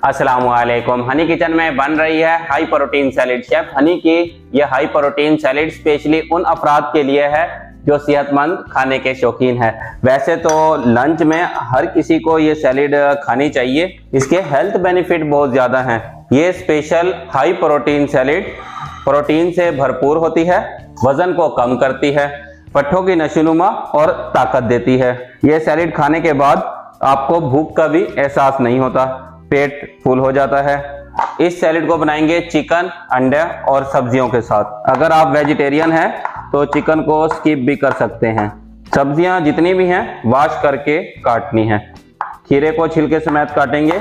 अस्सलामुअलैकुम। हनी किचन में बन रही है high protein salad. Chef Honey की यह हाई प्रोटीन सैलेड स्पेशली उन अफराद के लिए है जो सेहतमंद खाने के शौकीन है। वैसे तो लंच में हर किसी को ये सैलेड खानी चाहिए, इसके हेल्थ बेनिफिट बहुत ज़्यादा हैं। ये special high protein salad protein से भरपूर होती है, वजन को कम करती है, पट्ठों की नशोनुमा और ताकत देती है। ये सैलेड खाने के बाद आपको भूख का भी एहसास नहीं होता, पेट फुल हो जाता है। इस सैलेड को बनाएंगे चिकन, अंडे और सब्जियों के साथ। अगर आप वेजिटेरियन हैं तो चिकन को स्किप भी कर सकते हैं। सब्जियां जितनी भी हैं वॉश करके काटनी है। खीरे को छिलके समेत काटेंगे,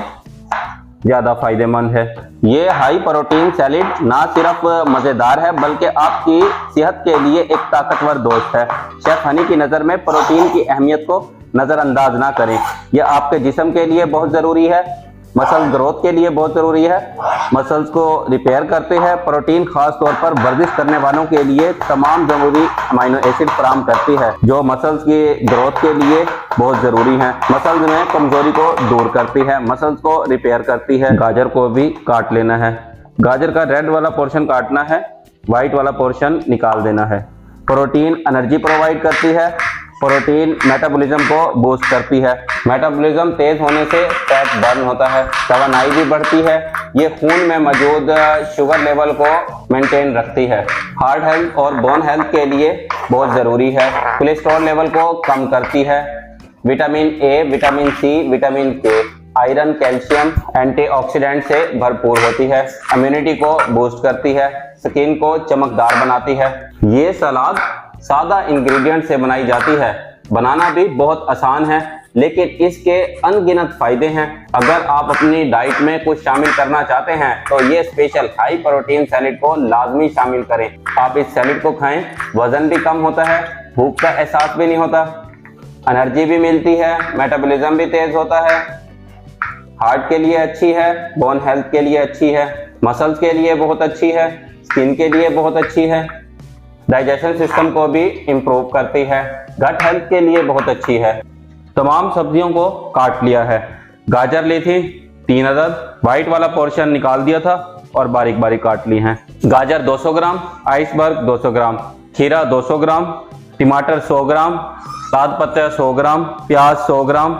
ज़्यादा फायदेमंद है। ये हाई प्रोटीन सैलेड ना सिर्फ मज़ेदार है बल्कि आपकी सेहत के लिए एक ताकतवर दोस्त है। शेफ हनी की नज़र में प्रोटीन की अहमियत को नज़रअंदाज ना करें। यह आपके जिस्म के लिए बहुत ज़रूरी है, मसल ग्रोथ के लिए बहुत ज़रूरी है, मसल्स को रिपेयर करते हैं। प्रोटीन खास तौर पर वर्जिश करने वालों के लिए तमाम ज़रूरी अमीनो एसिड फराहम करती है जो मसल्स की ग्रोथ के लिए बहुत ज़रूरी है। मसल्स में कमज़ोरी को दूर करती है, मसल्स को रिपेयर करती है। गाजर को भी काट लेना है। गाजर का रेड वाला पोर्शन काटना है, वाइट वाला पोर्शन निकाल देना है। प्रोटीन एनर्जी प्रोवाइड करती है, प्रोटीन मेटाबॉलिज्म को बूस्ट करती है। मेटाबॉलिज्म तेज होने से फैट बर्न होता है, तवानाई भी बढ़ती है। ये खून में मौजूद शुगर लेवल को मेंटेन रखती है। हार्ट हेल्थ और बोन हेल्थ के लिए बहुत ज़रूरी है। कोलेस्ट्रॉल लेवल को कम करती है। Vitamin A, vitamin C, vitamin K, iron, calcium, antioxidant से भरपूर होती है। इम्यूनिटी को बूस्ट करती है, स्किन को चमकदार बनाती है। ये सलाद सादा इंग्रेडिएंट से बनाई जाती है, बनाना भी बहुत आसान है, लेकिन इसके अनगिनत फायदे हैं। अगर आप अपनी डाइट में कुछ शामिल करना चाहते हैं तो ये स्पेशल हाई प्रोटीन सैलेड को लाजमी शामिल करें। आप इस सैलेड को खाएं, वजन भी कम होता है, भूख का एहसास भी नहीं होता, एनर्जी भी मिलती है, मेटाबॉलिज्म भी तेज होता है, हार्ट के लिए अच्छी है, बोन हेल्थ के लिए अच्छी है, मसल्स के लिए बहुत अच्छी है, स्किन के लिए बहुत अच्छी है, डाइजेशन सिस्टम को भी इम्प्रूव करती है, गट हेल्थ के लिए बहुत अच्छी है। तमाम सब्जियों को काट लिया है। गाजर ली थी 3 अदद, वाइट वाला पोर्शन निकाल दिया था और बारीक बारीक काट ली हैं। गाजर 200 ग्राम, आइसबर्ग 200 ग्राम, खीरा 200 ग्राम, टमाटर 100 ग्राम, सलाद पत्ता 100 ग्राम, प्याज 100 ग्राम,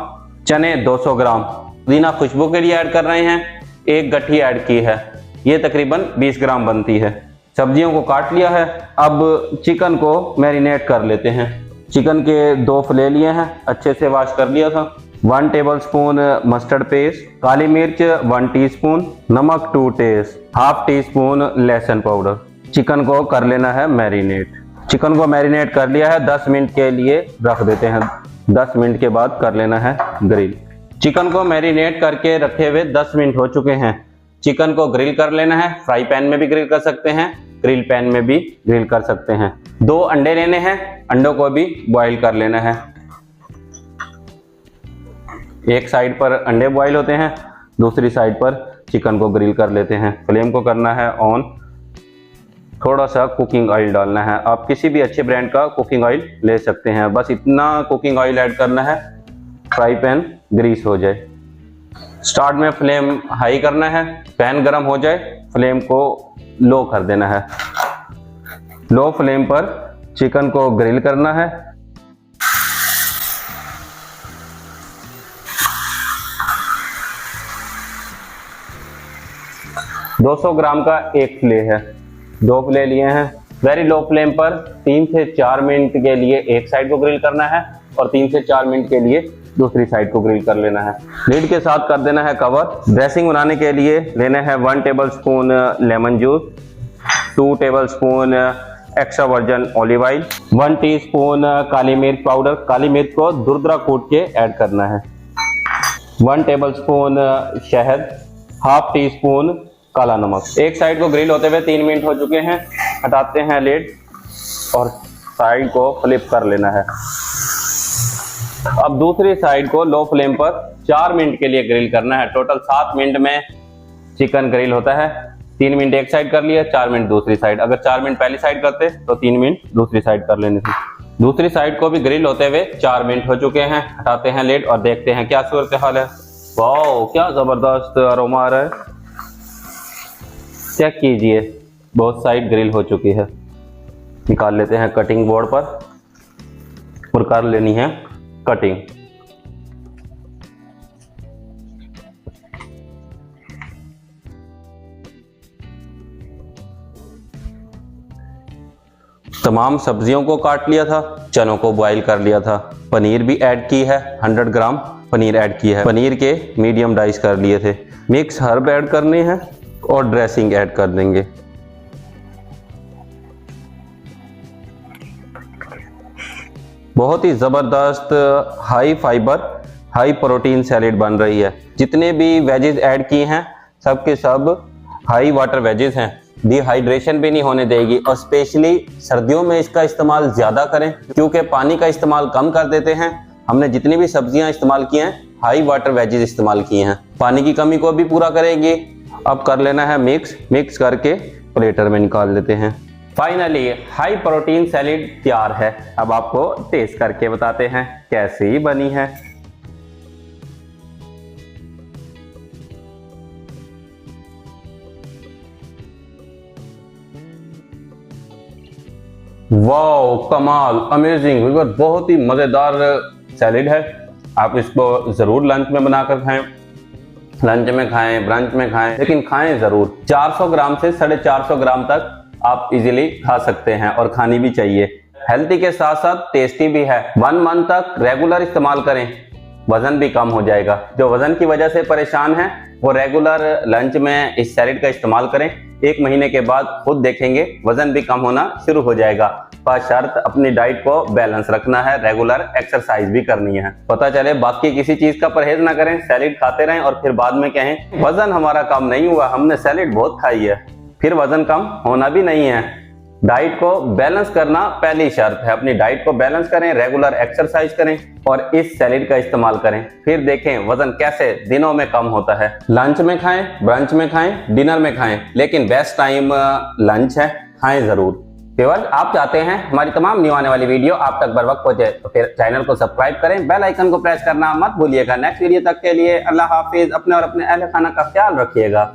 चने 200 ग्राम। पुदीना खुशबू के लिए ऐड कर रहे हैं, 1 गट्ठी ऐड की है, ये तकरीबन 20 ग्राम बनती है। सब्जियों को काट लिया है। अब चिकन को मैरिनेट कर लेते हैं। चिकन के 2 फिले लिए हैं, अच्छे से वॉश कर लिया था। 1 टेबलस्पून मस्टर्ड पेस्ट, काली मिर्च 1 टीस्पून, नमक 2 टेस्ट, ½ टीस्पून लहसुन पाउडर। चिकन को कर लेना है मैरिनेट। चिकन को मैरिनेट कर लिया है, 10 मिनट के लिए रख देते हैं। 10 मिनट के बाद कर लेना है ग्रिल। चिकन को मैरिनेट करके रखे हुए 10 मिनट हो चुके हैं। चिकन को ग्रिल कर लेना है। फ्राई पैन में भी ग्रिल कर सकते हैं, ग्रिल पैन में भी ग्रिल कर सकते हैं। 2 अंडे लेने हैं, अंडों को भी बॉईल कर लेना है। एक साइड पर अंडे बॉईल होते हैं, दूसरी साइड पर चिकन को ग्रिल कर लेते हैं। फ्लेम को करना है ऑन। थोड़ा सा कुकिंग ऑयल डालना है। आप किसी भी अच्छे ब्रांड का कुकिंग ऑयल ले सकते हैं, बस इतना कुकिंग ऑयल ऐड करना है फ्राई पैन ग्रीस हो जाए। स्टार्ट में फ्लेम हाई करना है, पैन गरम हो जाए फ्लेम को लो कर देना है। लो फ्लेम पर चिकन को ग्रिल करना है। $200 ग्राम का 1 फिले है, 2 फिले लिए हैं। वेरी लो फ्लेम पर 3 से 4 मिनट के लिए एक साइड को ग्रिल करना है और 3 से 4 मिनट के लिए दूसरी साइड को ग्रिल कर लेना है। लिड के साथ कर देना है कवर। ड्रेसिंग बनाने के लिए लेना है 1 tablespoon lemon juice, 2 tablespoon extra virgin olive oil, 1 teaspoon काली मिर्च पाउडर, काली मिर्च को दुरदरा कूट के ऐड करना है, 1 टेबलस्पून शहद, ½ टीस्पून काला नमक। एक साइड को ग्रिल होते हुए 3 मिनट हो चुके हैं। हटाते हैं लिड और साइड को फ्लिप कर लेना है। अब दूसरी साइड को लो फ्लेम पर 4 मिनट के लिए ग्रिल करना है। टोटल 7 मिनट में चिकन ग्रिल होता है। 3 मिनट एक साइड कर लिया, 4 मिनट दूसरी साइड। अगर 4 मिनट पहली साइड करते तो 3 मिनट दूसरी साइड कर लेनी थी। दूसरी साइड को भी ग्रिल होते हुए 4 मिनट हो चुके हैं। हटाते हैं लिड और देखते हैं क्या सूरत हाल है। वाओ, क्या जबरदस्त अरोमा आ रहा है। चेक कीजिए, बहुत साइड ग्रिल हो चुकी है। निकाल लेते हैं कटिंग बोर्ड पर और कर लेनी है कटिंग। तमाम सब्जियों को काट लिया था, चनों को बॉईल कर लिया था, पनीर भी ऐड की है, 100 ग्राम पनीर ऐड की है। पनीर के मीडियम डाइस कर लिए थे। मिक्स हर्ब ऐड करने हैं और ड्रेसिंग ऐड कर देंगे। बहुत ही ज़बरदस्त high fibre high protein salad बन रही है। जितने भी वेजेस ऐड किए हैं सब के सब हाई वाटर वेजेस हैं, डिहाइड्रेशन भी नहीं होने देगी। और स्पेशली सर्दियों में इसका इस्तेमाल ज़्यादा करें, क्योंकि पानी का इस्तेमाल कम कर देते हैं। हमने जितनी भी सब्जियां इस्तेमाल की हैं हाई वाटर वेजेस इस्तेमाल किए हैं, पानी की कमी को भी पूरा करेगी। अब कर लेना है मिक्स करके प्लेटर में निकाल लेते हैं। फाइनली हाई प्रोटीन सैलेड तैयार है। अब आपको टेस्ट करके बताते हैं कैसी बनी है। वाओ, कमाल, अमेजिंग, बहुत ही मजेदार सैलेड है। आप इसको जरूर लंच में बनाकर खाएं, लंच में खाएं, ब्रंच में खाएं, लेकिन खाएं जरूर। 400 ग्राम से 450 ग्राम तक आप इजीली खा सकते हैं और खानी भी चाहिए। हेल्थी के साथ साथ टेस्टी भी है। 1 मंथ तक रेगुलर इस्तेमाल करें, वजन भी कम हो जाएगा। जो वजन की वजह से परेशान है वो रेगुलर लंच में इस सैलेड का इस्तेमाल करें। 1 महीने के बाद खुद देखेंगे वजन भी कम होना शुरू हो जाएगा। पर शर्त अपनी डाइट को बैलेंस रखना है, रेगुलर एक्सरसाइज भी करनी है। पता चले बाकी किसी चीज का परहेज ना करें, सैलेड खाते रहें और फिर बाद में कहें वजन हमारा कम नहीं हुआ, हमने सैलेड बहुत खाई है। फिर वजन कम होना भी नहीं है। डाइट को बैलेंस करना पहली शर्त है। अपनी डाइट को बैलेंस करें, रेगुलर एक्सरसाइज करें और इस सैलेड का इस्तेमाल करें। फिर देखें वजन कैसे दिनों में कम होता है। लंच में खाएं, ब्रंच में खाएं, डिनर में खाएं, लेकिन बेस्ट टाइम लंच है, खाएं जरूर। केवल आप चाहते हैं हमारी तमाम न्यू आने वाली वीडियो आप तक बर वक्त पहुंचे तो फिर चैनल को सब्सक्राइब करें, बेल आइकन को प्रेस करना मत भूलिएगा। नेक्स्ट वीडियो तक के लिए अल्लाह हाफिज। अपने और अपने अहले खाना का ख्याल रखिएगा।